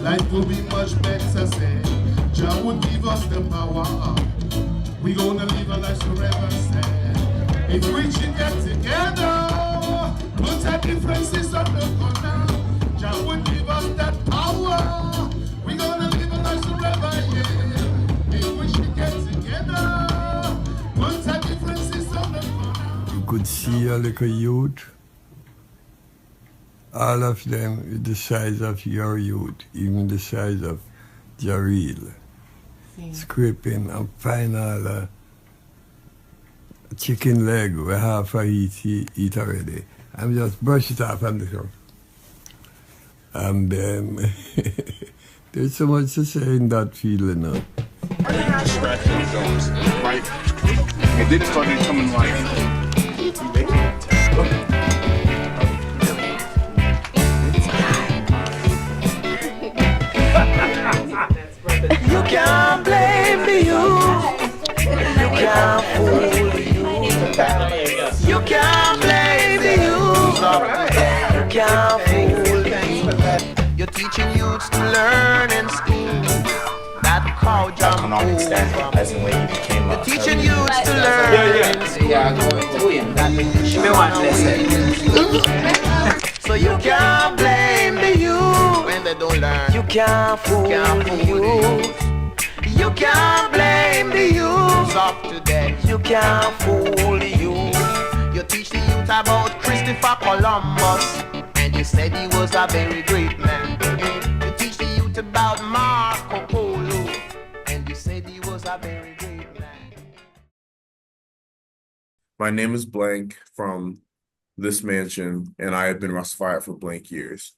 life will be much better, say. Jah would give us the power. We gonna live a life forever, say. If we should get together, put our differences on the corner. Jah would give us that power. We gonna live a life forever, yeah. If we should get together, put our differences on the corner. You could see a little youth. All of them is the size of your youth, even the size of Jareel. Scraping and find all the chicken leg we half I eat already. I'm just brush it off on the show. And then there's so much to say in that feeling now. Right? And then started coming like you can't blame the youth. You can't fool the youth. You can't blame the youth. You can't fool the youth. You're teaching youths to learn in school. That cow jump over. As in when you became You're teaching youths to learn in school. Me want listen. So you can't blame the youth when they don't learn. You can't fool the youth. You can't blame the youth of today. You can't fool the youth. You teach the youth about Christopher Columbus, and you said he was a very great man. You teach the youth about Marco Polo, and you said he was a very great man. my name is blank from this mansion, and I have been Rastafari for blank years.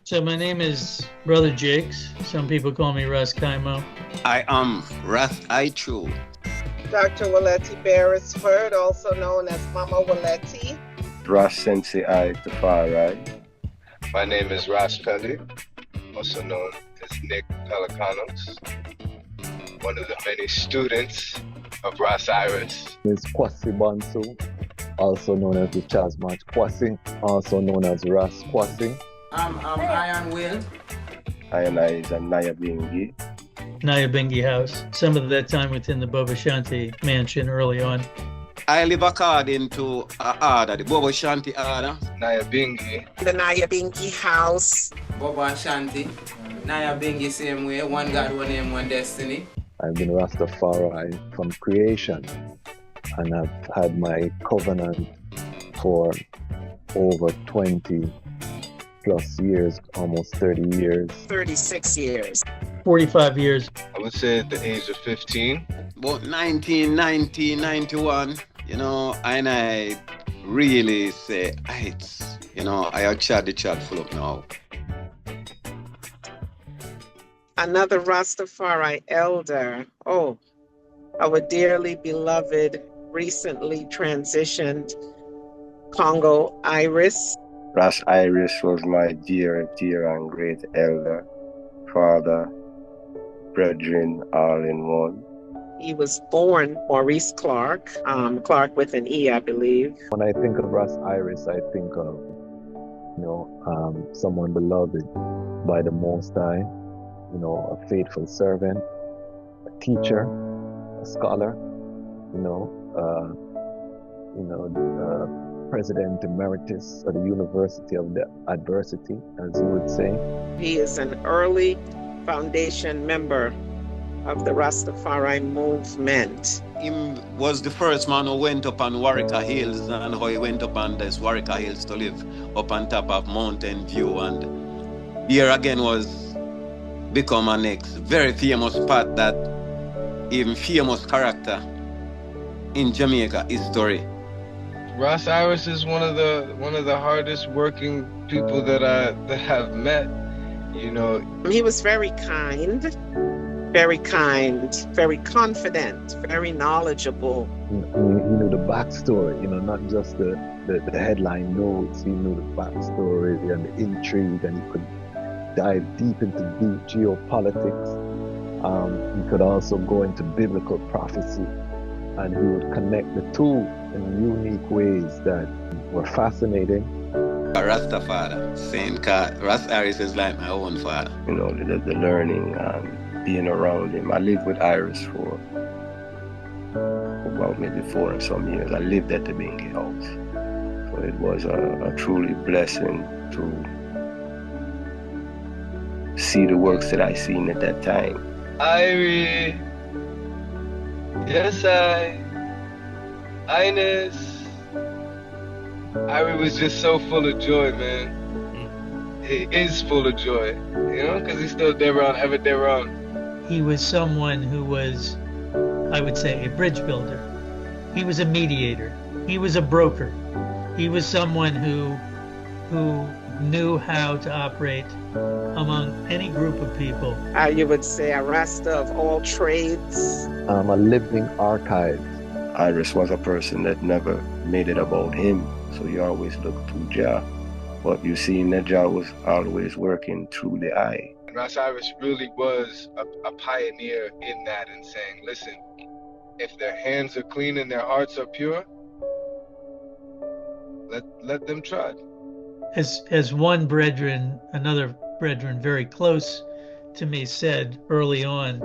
So my name is Brother Jakes. Some people call me Ras Kaimo. I am Ras Iris. Dr. Waletti Beresford, also known as Mama Waletti. Ras Sensei I Tafari. My name is Ras Pelly, also known as Nick Pelicanos, one of the many students of Ras Iris. Is Kwasi Bansu, also known as the Chasmach Kwasi, also known as Ras Kwasi. I'm Iron Will. I is a Naya Bingi. Naya Bingi House. Some of that time within the Boba Shanti mansion early on. I live according to order, the Boba Shanti order. Naya Bingi. The Naya Bingi House. Boba Shanti. Naya Bingi same way. One God, one name, one destiny. I've been Rastafari from creation, and I've had my covenant for over 20 plus years, almost 30 years. 36 years. 45 years. I would say at the age of 15. About 1990, 91, you know, and I really say, it's, you know, I have chat the chat full up now. Another Rastafari elder. Oh, our dearly beloved, recently transitioned Congo Irice. Ras Iris was my dear and great elder, father, brethren, all in one. He was born Maurice Clark, Clark with an E, I believe. When I think of Ras Iris, I think of, someone beloved by the Most High, a faithful servant, a teacher, a scholar, President Emeritus of the University of the Adversity, as you would say. He is an early foundation member of the Rastafari movement. He was the first man who went up on Warwicker Hills, and how he went up on this Warwicker Hills to live up on top of Mountain View. And here again was become an very famous spot that even famous character in Jamaica history. Ras Iris is one of the hardest working people that I've met. He was very kind, very confident, very knowledgeable. He knew the backstory, not just the headline notes. He knew the backstory and the intrigue, and he could dive deep into deep geopolitics. He could also go into biblical prophecy, and he would connect the two in unique ways that were fascinating. Rastafari, saying Ras Iris is like my own father. You know, the learning and being around him. I lived with Iris for about maybe 4 and some years. I lived at the Bingy house. So it was a truly blessing to see the works that I seen at that time. Irie, yes, Ines. Irie was just so full of joy, man. He is full of joy, you know, because he's still there around, ever there around. He was someone who was, I would say, a bridge builder. He was a mediator. He was a broker. He was someone who knew how to operate among any group of people. You would say a Rasta of all trades. A living archive. Iris was a person that never made it about him, so he always looked to Jah. But you see that Jah was always working through the eye. Ras Iris really was a pioneer in that and saying, listen, if their hands are clean and their hearts are pure, let them trod. As one brethren, another brethren very close to me said early on,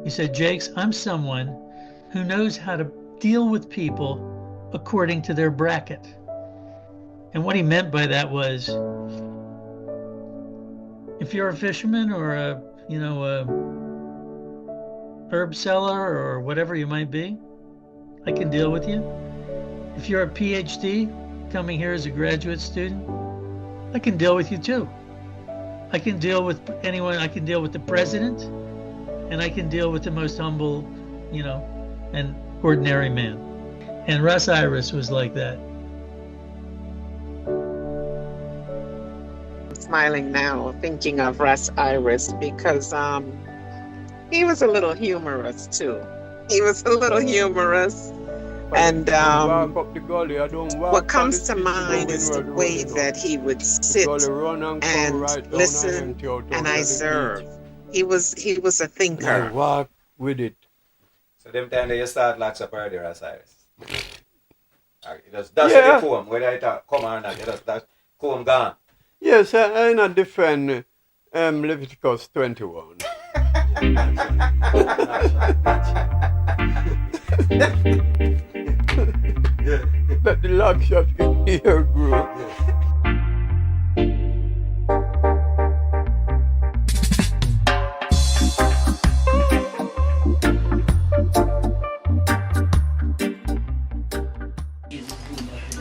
he said, Jakes, I'm someone who knows how to deal with people according to their bracket. And what he meant by that was, if you're a fisherman or a herb seller or whatever you might be, I can deal with you. If you're a PhD coming here as a graduate student, I can deal with you too. I can deal with anyone. I can deal with the president, and I can deal with the most humble, and ordinary man. And Ras Iris was like that. I'm smiling now, thinking of Ras Iris, because he was a little humorous too. He was a little humorous. And what comes to mind is the way that he would sit and listen and observe. He was a thinker. Walk with it. So them time that you start lots of already, Ras Iris. That's the comb, whether it come or not, that's comb gone. Yes, I not defend Leviticus 21. Let the locks of your hair grow.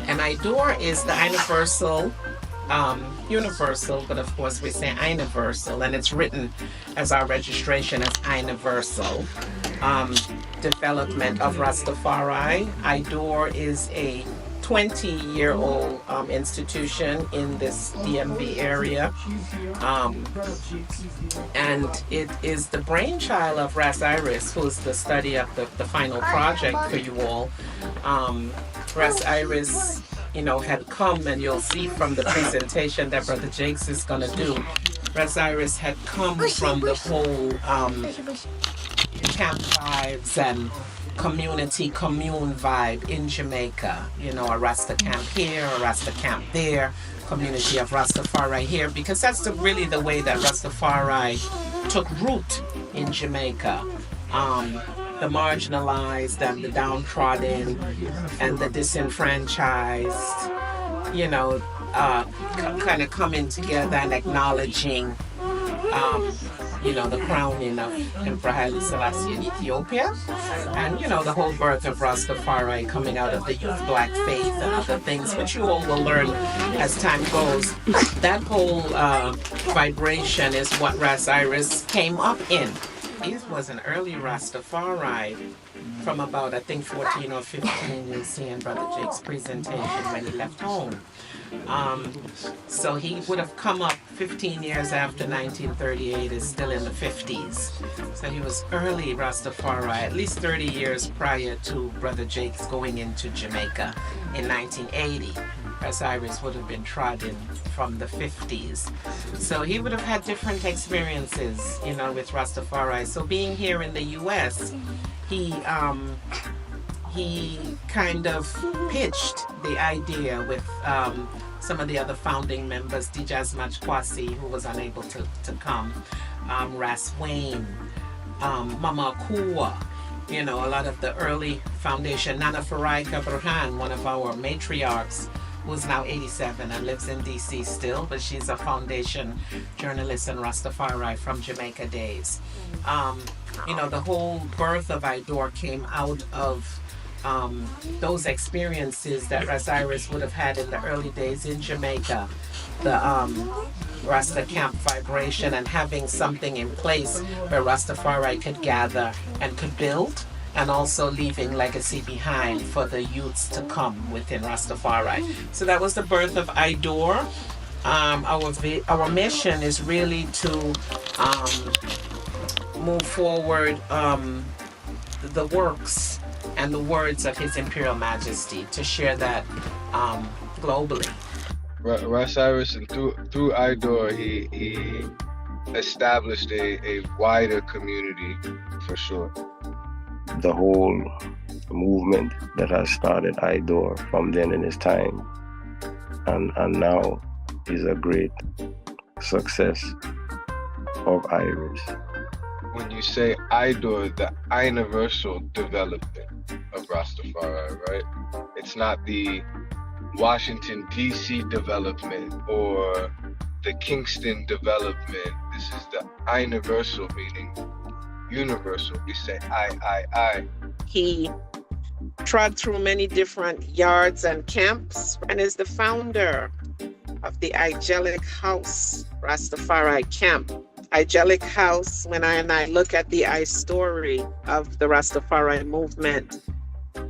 And IDOR is the universal, but of course we say universal, and it's written as our registration as universal. Development of Rastafari. IDOR is a 20-year-old institution in this DMV area, and it is the brainchild of Ras Iris, who is the study of the final project for you all. Ras Iris, had come, and you'll see from the presentation that Brother Jakes is going to do, Ras Iris had come from the whole camp vibes and commune vibe in Jamaica. A Rasta camp here, a Rasta camp there, community of Rastafari here, because that's really the way that Rastafari took root in Jamaica. The marginalized and the downtrodden and the disenfranchised, kind of coming together and acknowledging the crowning of Emperor Haile Selassie in Ethiopia, and the whole birth of Rastafari coming out of the youth black faith and other things, which you all will learn as time goes. That whole vibration is what Ras Iris came up in. It was an early Rastafari from about, I think, 14 or 15, you'll see in Brother Jake's presentation when he left home. So he would have come up 15 years after 1938, is still in the 50s. So he was early Rastafari, at least 30 years prior to Brother Jake's going into Jamaica in 1980. Ras Iris would have been trodden from the 50s. So he would have had different experiences, with Rastafari. So being here in the U.S., he kind of pitched the idea with some of the other founding members, Dijazmach Kwasi, who was unable to come, Ras Wayne, Mama Kua, you know, a lot of the early foundation, Nana Faraika Burhan, one of our matriarchs, who's now 87 and lives in DC still, but she's a foundation journalist and Rastafari from Jamaica days. You know, the whole birth of IDOR came out of those experiences that Ras Iris would have had in the early days in Jamaica, the Rasta camp vibration, and having something in place where Rastafari could gather and could build, and also leaving legacy behind for the youths to come within Rastafari. So that was the birth of IDOR. Our mission is really to move forward the works and the words of His Imperial Majesty, to share that globally. Ras Iris, and through IDOR, he established a wider community for sure. The whole movement that has started IDOR from then in his time, and now is a great success of Iris. When you say IDOR, the universal development of Rastafari, right? It's not the Washington, D.C. development or the Kingston development. This is the universal, meaning universal. We say I. He trod through many different yards and camps and is the founder of the Angelic House Rastafari Camp. Angelic House, when I look at the story of the Rastafari movement,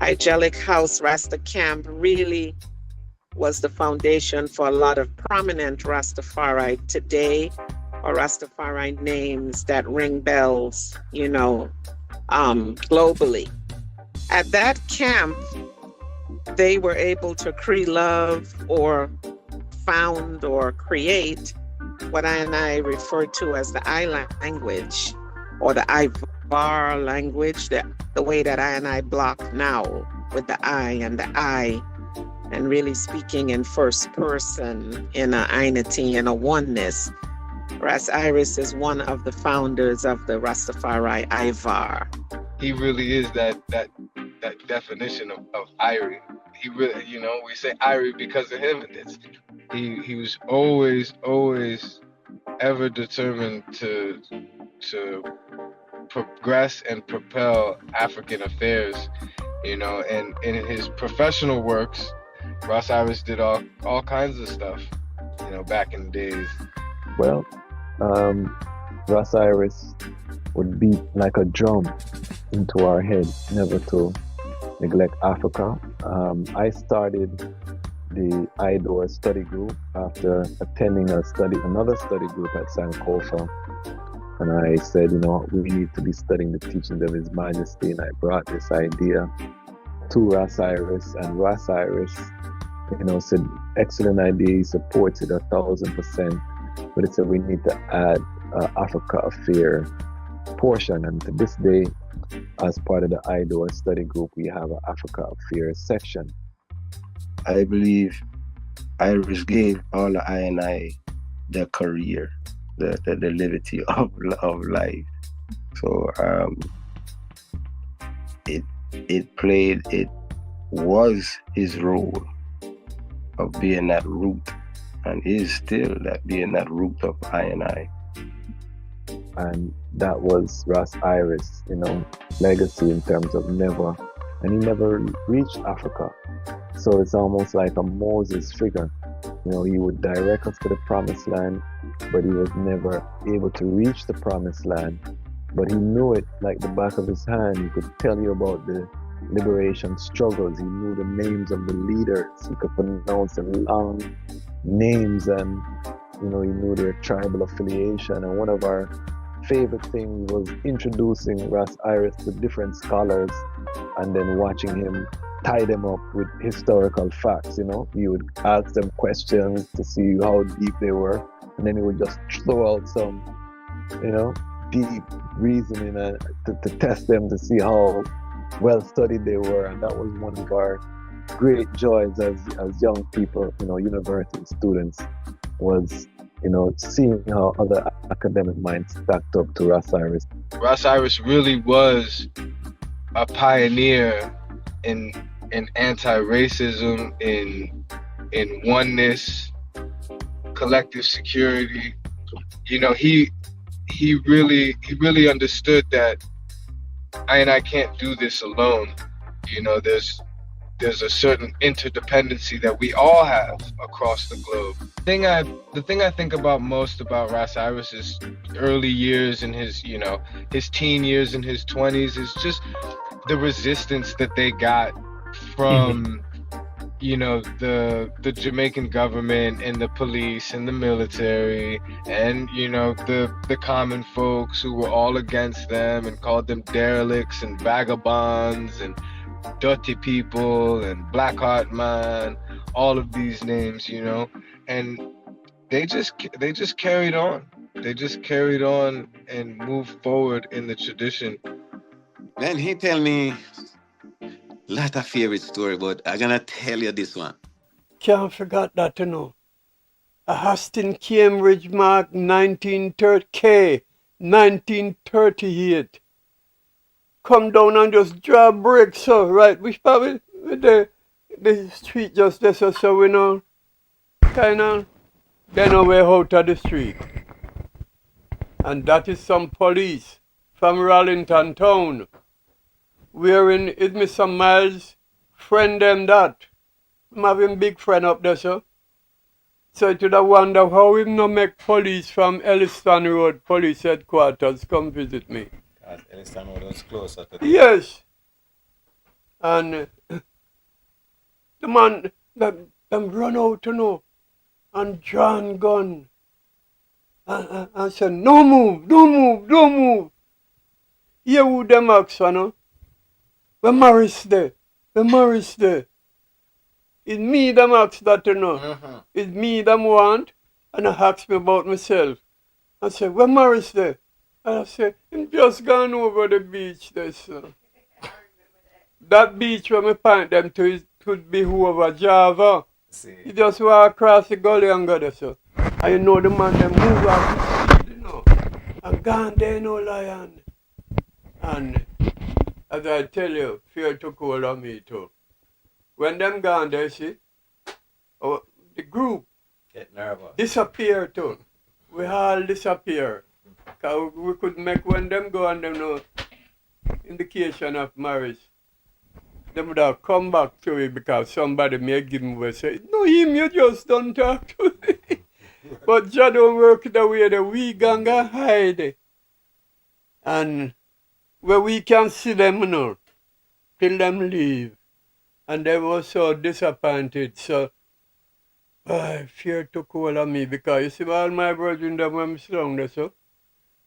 Angelic House Rasta Camp really was the foundation for a lot of prominent Rastafari today, or Rastafari names that ring bells, you know, globally. At that camp, they were able to love or found or create what I refer to as the I language, or the IDOR language, the way that I block now with the I and the I, and really speaking in first person, in a einity, in a oneness. Ras Iris is one of the founders of the Rastafari IDOR. He really is that definition of Irie. He really, you know, we say Irie because of him. He was always ever determined to progress and propel African affairs, you know, and in his professional works, Ras Iris did all kinds of stuff, you know, back in the days. Well, Ras Iris would beat like a drum into our head never to neglect Africa. I started the IDOR study group after attending another study group at Sankofa, and I said, you know, we need to be studying the teachings of His Majesty, and I brought this idea to Ras Iris, and Ras Iris, you know, said, excellent idea, he supports it 1,000%, but it said we need to add Africa Affair portion, and to this day, as part of the IDOR study group, we have an Africa Affairs section. I believe Iris gave all the I their career, the livity of life. So it was his role of being that root, and is still being that root of I. And that was Ras Iris, you know, legacy in terms of he never reached Africa. So it's almost like a Moses figure. You know, he would direct us to the promised land, but he was never able to reach the promised land. But he knew it like the back of his hand. He could tell you about the liberation struggles. He knew the names of the leaders. He could pronounce the long names, and, you know, he knew their tribal affiliation. And one of our favorite things was introducing Ras Iris to different scholars and then watching him tie them up with historical facts. You know, he would ask them questions to see how deep they were, and then he would just throw out some, you know, deep reasoning to test them to see how well studied they were. And that was one of our great joys as young people, university students, was, seeing how other academic minds stacked up to Ras Iris. Ras Iris really was a pioneer in anti-racism, in oneness, collective security. He really understood that I can't do this alone. There's a certain interdependency that we all have across the globe. The thing I think about most about Ras Iris is early years in his teen years in his 20s is just the resistance that they got from the Jamaican government and the police and the military and the common folks who were all against them and called them derelicts and vagabonds and dirty people and Blackheart Man, all of these names, and they just carried on. They just carried on and moved forward in the tradition. Man, he tell me lot of favorite story, but I'm gonna tell you this one. Can't forget that, A Hastings, Cambridge, Mark 1930, 1938. Come down and just draw brakes, so right. Which probably the street just there, so we know, kind of, then away out of the street. And that is some police from Rallington town. Wherein is Mr. Miles' friend them that. I'm having big friend up there, sir. So to the wonder how him no make police from Elliston Road Police Headquarters come visit me. Because Elliston Road was closer to Yes. And the man, them run out, and drawn gun. And said, no move, don't move, don't move. Here who them ask, When Morris there? When Morris there? It's me them ask that, It's me them want, and I ask me about myself. I say, when Morris there? And I say, him just gone over the beach there, sir. That beach where me point them to is could be over Java. He just walk across the gully and go there, sir. And the man them move off the street, and gone there, no lion. And as I tell you, fear took hold of me too. When them gone there, see, the group get nervous. Disappear too. We all disappear. Cause we could make when them go and them no indication of marriage. Them would have come back to it because somebody may give him away say, no him, you just don't talk to me. But Jah don't work the way that we gonna hide. And where we can see them till them leave. And they were so disappointed. So fear took hold of me because you see all my brethren them when I'm down there, so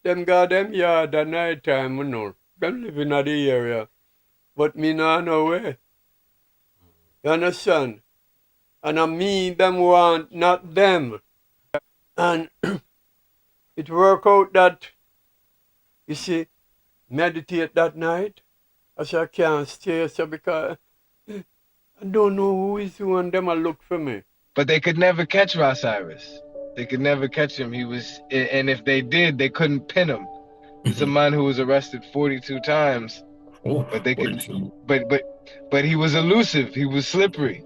them got them yard at night time, Them living in the area. But me not know where. You understand? And I me them want, not them. And it work out that, you see, meditate that night. I said, I can't stay, so because I don't know who is who and them will look for me. But they could never catch Ras Iris. They could never catch him. And if they did, they couldn't pin him. He's a man who was arrested 42 times. But they could, but he was elusive. He was slippery,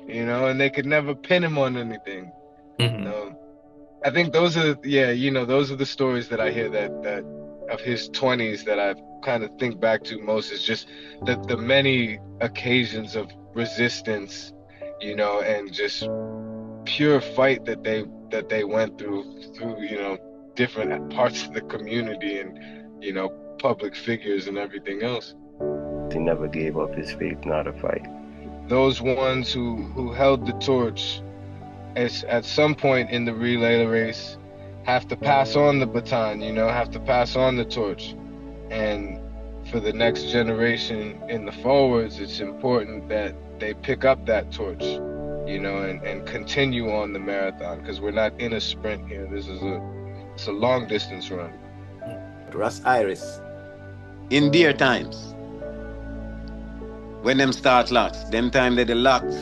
and they could never pin him on anything. I think those are the stories that I hear that of his 20s that I kind of think back to most is just the many occasions of resistance, and just pure fight that they went through different parts of the community and public figures and everything else. He never gave up his faith, not a fight. Those ones who held the torch at some point in the relay race have to pass on the baton, have to pass on the torch. And for the next generation in the forwards, it's important that they pick up that torch, and continue on the marathon, because we're not in a sprint here. It's a long distance run. Ras Iris, in dear times, when them start locks, them time that the locks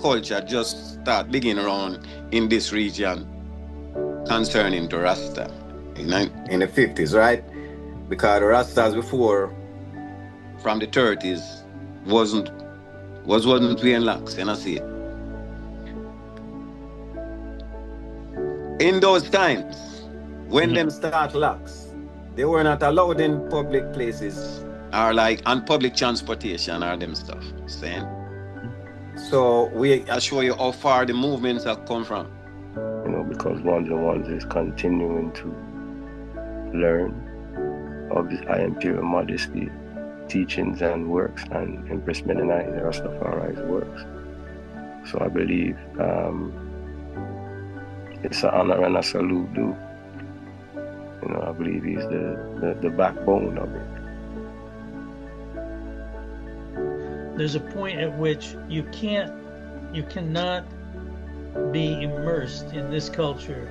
culture just start begin around in this region concerning to Rasta in the 50s, right? Because the Rastas before, from the 30s, wasn't wearing locks, and I see it. In those times, when them start locks, they were not allowed in public places or like on public transportation or them stuff. Saying. So I show you how far the movements have come from. You know, because Ones and Ones is continuing to learn of the I Imperial Modesty teachings and works, and Empress Mennonite and Rastafari's works. So I believe it's an honor and a salute due. You know, I believe he's the backbone of it. There's a point at which you cannot be immersed in this culture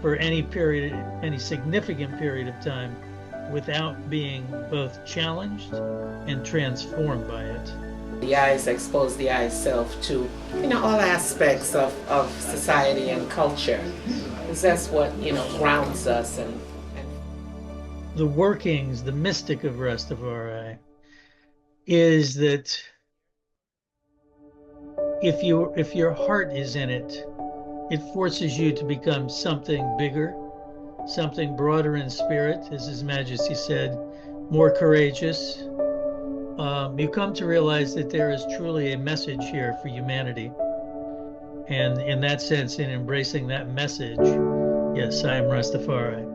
for any significant period of time without being both challenged and transformed by it. The eyes expose the eye self to, all aspects of society and culture. Because that's what, grounds us. And the workings, the mystic of Rastafari is that if your heart is in it, it forces you to become something bigger, something broader in spirit, as His Majesty said, more courageous. You come to realize that there is truly a message here for humanity. And in that sense, in embracing that message, yes, I am Rastafari.